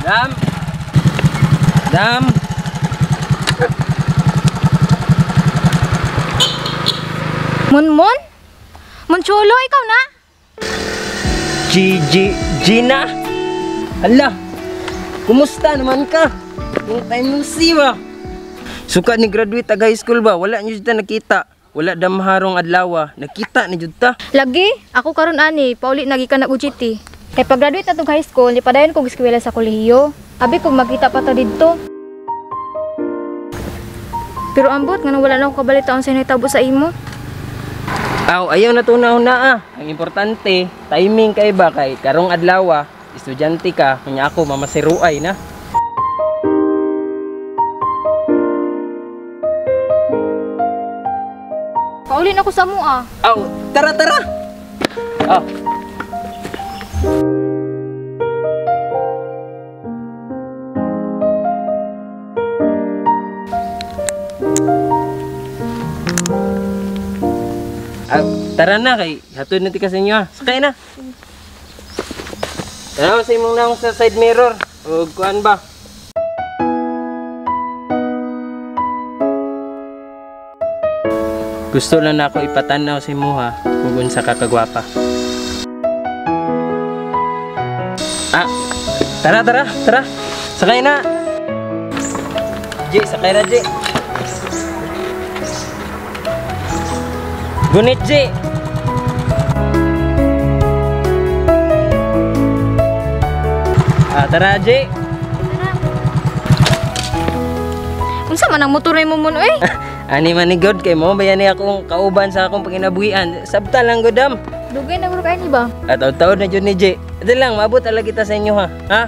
Dam. Dam. Munmun? Munchulo, ikaw na? Gina? Hala, kumusta naman ka? Yung time no see ba? Suka ni graduate ag high school ba? Wala nyo dito nakita. Wala damharong adlaw. Nakita ni dito. Lagi, ako karon ani, pauli nagi ka na UGT. Kay pag-graduate na tong high school, nipadayon kong eskwela sa kolehiyo. Abi kung magkita pa ta dito. Pero ambot, nga wala na ako kabalitaon sa initabo sa imo. Aw, ayaw na tuna-una Ang importante, timing kay ba kay karong adlaw, estudyante ka, kunya ako mamasiruay na. Pauli na ko sa mua. Aw, tara. Ah. Tara na kay hatod na ti ka sa inyo. Sakay na. Tara sa imong naong sa side mirror. O kuan ba? Gusto lang na ako ipatanaw sa imo ha. Kung unsa ka kagwapa. Tara. Sakay na. Sakay na, Ji. Gunit, Ji. Tara, Ji. Unsa man ang motor mo mun oy? Ani man ni God kay mo bayani akong kauban sa akong panginabuhian. Sabta lang godam. Dugay na guro kay ni ba? Taon na jud ni Ji. Ito lang maabot ala kita sa inyo ha. Ha?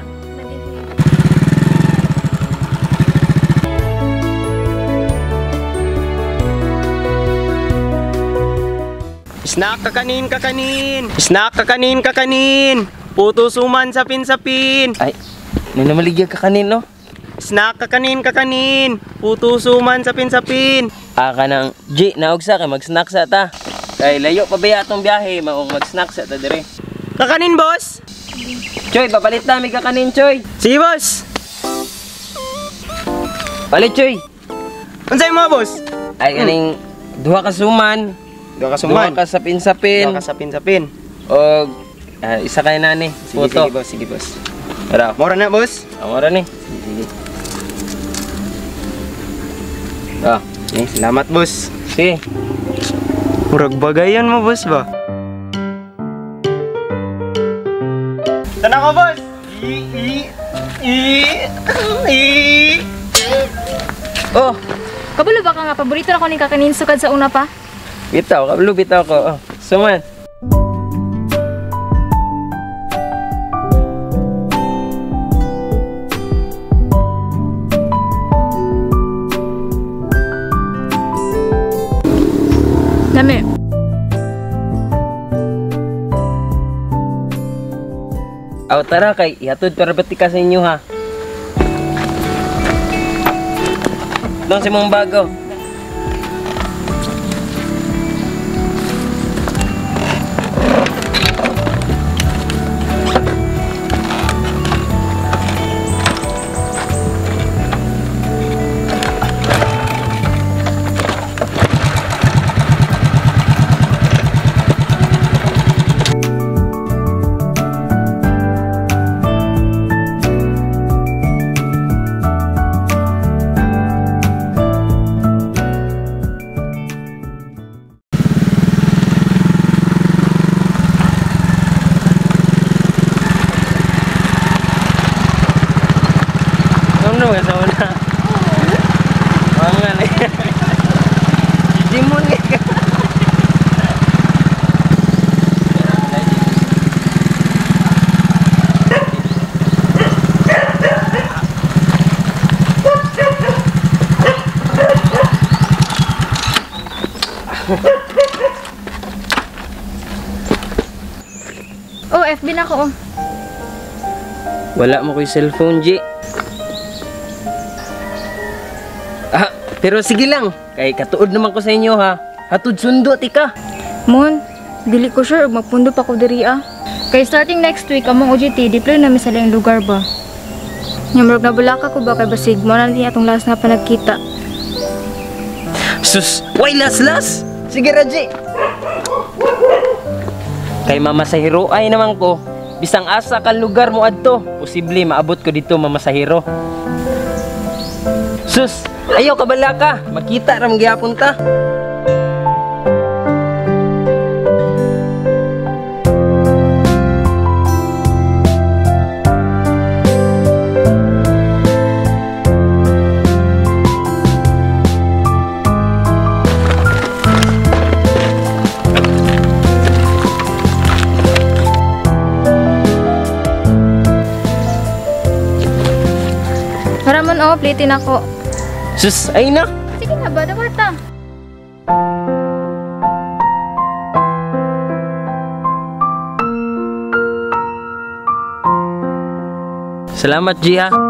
Snack kakanin. Snack kakanin. Puto suman sapin. Ay, ninamaligya ka kanin no? Snack kakanin. Puto suman sapin. Kanang G, naog sa kay mag-snack sa ta. Kay layo pa ba atong biyahe, maong mag-snack sa ta dire. Kakanin, boss. Choy, papalit na mi kakanin, Choy. Sige, boss. Palit, Choy. Unsay mo, boss? Ay kaning duha ka suman. Duha ka Duha suman. ka sapin-sapin. Duha ka sapin. O isa kay nani, puto. Sige, boss. Tara, mura na, boss. Amora ni. Sige. Salamat, boss. Sige. Murag bagayan mo, boss ba? Tanang ko, boss! Oh, Kabalo ba ka nga paborito na ko ni kakanin sukad sa una pa? bitaw ko. Oh, suman. Dami. Aw tara kay ihatod para bati ka sa inyo ha. Dong si mong bago. Ano ka sa una? Mangan eh. Jimon eh. Oh, FB na ko. Wala mo ko'y cellphone, G. Pero sige lang. Kay katuod naman ko sa inyo ha. Hatod sundo, tika. Mon, dili ko sure magpundo pa ko diri ah. Kay starting next week among OJT, deploy namin sa laing lugar ba. Nya murag nabulaka ko ba kay basig mo na niya atong last na pa nagkita. Sus, why las? Sige Raji. Kay mamasahiro ay naman ko, bisang asa kang lugar mo adto, posible maabot ko dito mamasahiro. Sus, ayaw kabala ka, makita ram gyapon ta. Haramon plitin ako. Sus, ay na. Sige na ba, dawata. Salamat Ji ha.